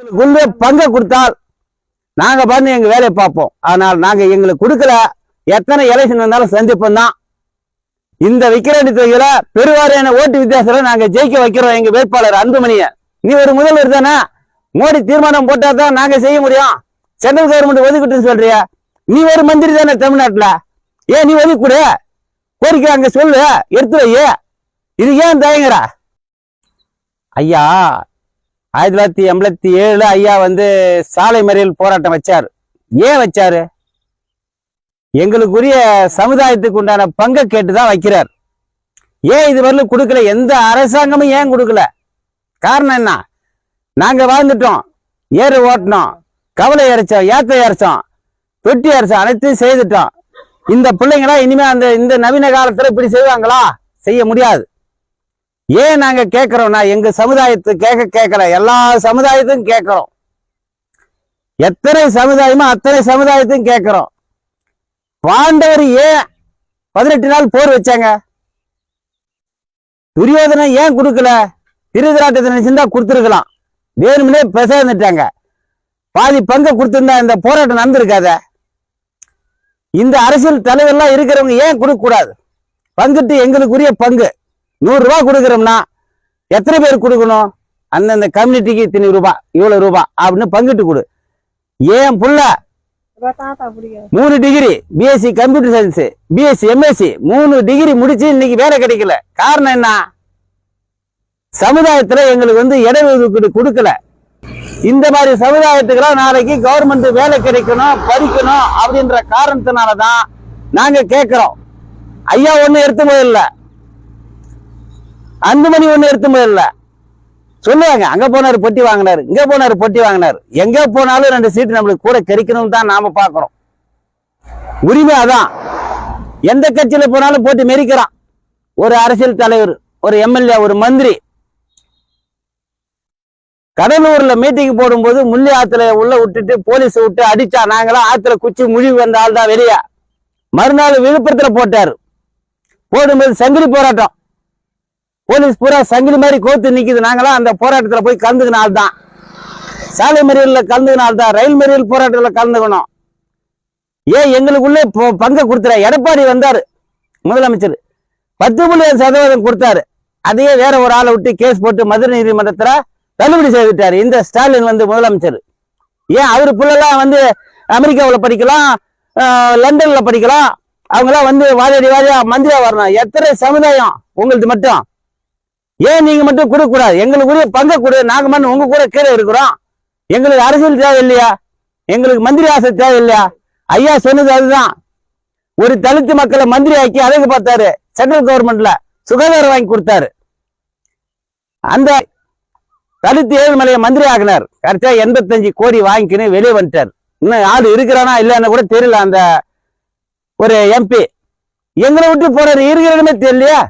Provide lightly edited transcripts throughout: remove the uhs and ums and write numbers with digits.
எங்களுக்குள்ளே பங்கை கொடுத்தால் நாங்க பண்ணி எங்க வேலையை பார்ப்போம். ஆனால் நாங்க எங்களுக்கு கொடுக்கல, எத்தனை எலெக்ஷன் வந்தாலும் சந்திப்போம் தான். இந்த விக்கிரவாண்டி தொகுதியில பெருவாரியான ஓட்டு வித்தியாசத்துல நாங்க ஜெயிக்க வைக்கிறோம் எங்க வேட்பாளர் அன்புமணியை. நீ ஒரு முதல்வர் தானே, மோடி தீர்மானம் போட்டா தான் நாங்க செய்ய முடியும். சென்ட்ரல் கவர்மெண்ட் ஒதுக்கிட்டுன்னு சொல்றியா? நீ ஒரு மந்திரி தானே தமிழ்நாட்டுல, ஏன் நீ ஒதுக்கூட கோரிக்கை அங்க சொல்லு, எடுத்து வை. இது ஏன் தயங்குறா? ஐயா 1987 ஐயா சாலை மறியல் போராட்டம் வச்சாரு. ஏன் வச்சாரு? எங்களுக்குரிய சமுதாயத்துக்கு உண்டான பங்கை கேட்டுதான் வைக்கிறார். ஏன் இது வரலும் கொடுக்கல? எந்த அரசாங்கமும் ஏன் கொடுக்கல? காரணம் என்ன? நாங்க வாழ்ந்துட்டோம், ஏறு ஓட்டினோம், கவலை இறைச்சோம், ஏத்த இறைச்சோம், தொட்டி இறைச்சோம், அனைத்தையும் செய்துட்டோம். இந்த பிள்ளைங்களா இனிமே இந்த நவீன காலத்துல இப்படி செய்வாங்களா? செய்ய முடியாது. ஏன் நாங்க கேட்கிறோம்னா, எங்க சமுதாயத்தை கேட்கல, எல்லா சமுதாயத்தையும் கேட்கிறோம். எத்தனை சமுதாயமோ அத்தனை சமுதாயத்தையும் கேட்கிறோம். பாண்டவர் ஏன் 18 நாள் போர் வச்சாங்க? துரியோதனை ஏன் கொடுக்கல? திருதராட்டத்தை நினைச்சிருந்தா கொடுத்துருக்கலாம். வேணும்னே பேசாந்துட்டாங்க. பாதி பங்கை கொடுத்திருந்தா இந்த போராட்டம் நடந்திருக்காத. இந்த அரசியல் தலைவர்லாம் இருக்கிறவங்க ஏன் கொடுக்க கூடாது? பங்குட்டு எங்களுக்குரிய பங்கு 100 ரூபாய் கொடுக்குறோம்னா எத்தனை பேர் கொடுக்கணும்? அந்தந்த கம்யூனிட்டிக்கு இத்தனை ரூபாய், இவ்வளவு ரூபாய் அப்படின்னு பங்கிட்டு கொடு. ஏன் புள்ள 3 degree BSc computer science, BSc MSc 3 degree முடிச்சு இன்னைக்கு வேலை கிடைக்கல. காரணம் என்ன? சமுதாயத்துல எங்களுக்கு இடஒதுக்கீடு கொடுக்கல. இந்த மாதிரி சமுதாயத்துக்கெல்லாம் நாளைக்கு கவர்மெண்ட் வேலை கிடைக்கணும், படிக்கணும் அப்படின்ற காரணத்தினாலதான் நாங்க கேட்கிறோம். ஐயா ஒண்ணு எடுத்து போதில்ல, அன்புமணி ஒண்ணு எடுத்து போதில்ல. சொல்லுவாங்க, அங்க போனாரு பொட்டி வாங்கினாரு, இங்க போனாரு பொட்டி வாங்கினாரு. எங்க போனாலும் 2 சீட்டு நம்மளுக்கு கூட கிடைக்கணும் தான் நாம பாக்குறோம். உரிமை அதான். எந்த கட்சியில போனாலும் போட்டு மெரிக்கிறான். ஒரு அரசியல் தலைவர், ஒரு எம்எல்ஏ, ஒரு மந்திரி. கடலூர்ல மீட்டிங் போடும்போது முள்ளி ஆத்துல உள்ள விட்டுட்டு போலீஸ் விட்டு அடிச்சா, நாங்களாம் ஆத்துல குச்சி முழிவு வந்த ஆள் தான் வெளியே. மறுநாள் விழுப்புரத்துல போட்டாரு. போடும்போது சங்கிலி போராட்டம், போலீஸ் பூரா சங்கிலி மாதிரி கோத்து நிக்குது. நாங்களாம் அந்த போராட்டத்துல போய் கலந்துக்கின ஆள் தான். சாலை மறியல்ல கலந்துக்கின ஆள் தான். ரயில் மறியல் போராட்டத்துல கலந்துக்கணும். ஏன் எங்களுக்குள்ளே பங்கை கொடுத்துற? எடப்பாடி வந்தாரு முதலமைச்சர், 10.5% கொடுத்தாரு. அதையே வேற ஒரு ஆளை விட்டு கேஸ் போட்டு மதுரை நீதிமன்றத்துல தள்ளுபடி செய்துட்டாரு இந்த ஸ்டாலின் முதலமைச்சர். ஏன் அவரு பிள்ளைலாம் அமெரிக்காவில் படிக்கலாம், லண்டன்ல படிக்கலாம். அவங்களாம் வாதியாடி வாதியா மந்திரியா வரணும். எத்தனை சமுதாயம் உங்களுக்கு மட்டும்? ஏன் நீங்க மட்டும் கொடுக்க கூடாது? எங்களுக்குரிய பங்கை கொடு. நாங்க மட்டும் உங்க கூட கீழே இருக்கிறோம். எங்களுக்கு அரசியல் தேவை இல்லையா? எங்களுக்கு மந்திரி ஆசை தேவை இல்லையா? ஐயா சொன்னது அதுதான். ஒரு தலித்து மக்களை மந்திரி ஆக்கி அழகு பார்த்தாரு. சென்ட்ரல் கவர்மெண்ட்ல சுகாதாரம் வாங்கி கொடுத்தாரு. அந்த தலித்து ஏழுமலையை மந்திரி ஆகினார். கரெக்டா 85 கோடி வாங்கிக்கின்னு வெளியே வந்துட்டார். இன்னும் ஆள் இருக்கிறானா இல்லன்னு கூட தெரியல. அந்த ஒரு எம்பி எங்களை விட்டு போறாரு, இருக்கிறமே தெரியலையா?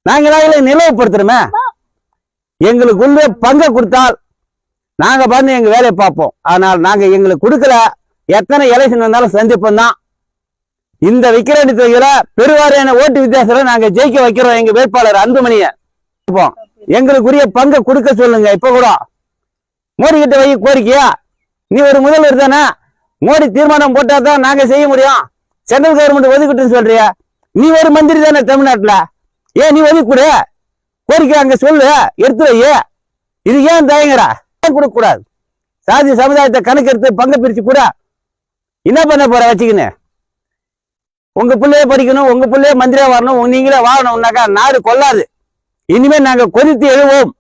நாங்க நிலவுப்படுத்துறோமே. எங்களுக்குள்ளே பங்கை கொடுத்தால் நாங்க பண்ணி எங்க வேலையை பார்ப்போம். ஆனால் நாங்க எங்களுக்கு கொடுக்கல, எத்தனை எலெக்ஷன் வந்தாலும் சந்திப்போம் தான். இந்த விக்கிரவாண்டி தொகுதியில பெருவாரியான ஓட்டு வித்தியாசத்துல நாங்க ஜெயிக்க வைக்கிறோம் எங்க வேட்பாளர் அன்புமணியை. எங்களுக்குரிய பங்கை கொடுக்க சொல்லுங்க. இப்ப கூட மோடி கிட்ட வை கோரிக்கையா. நீ ஒரு முதல்வர் தானே, மோடி தீர்மானம் போட்டா தான் நாங்க செய்ய முடியும். சென்ட்ரல் கவர்மெண்ட் ஒதுக்கிட்டுன்னு சொல்றியா? நீ ஒரு மந்திரி தானே தமிழ்நாட்டுல, ஏன் நீ ஒதுக்கூட கோரிக்கை அங்க சொல்லு, எடுத்து வை. இது ஏன் தயங்குறா? ஏன் கொடுக்க கூடாது? சாதி சமுதாயத்தை கணக்கு எடுத்து பங்கை பிரிச்சு கூட என்ன பண்ண போற வச்சுக்கின்னு? உங்க பிள்ளைய படிக்கணும், உங்க பிள்ளைய மந்திரியா வரணும், நீங்களே வாழணும்னாக்கா நாடு கொள்ளாது. இனிமேல் நாங்க கொதித்து எழுவோம்.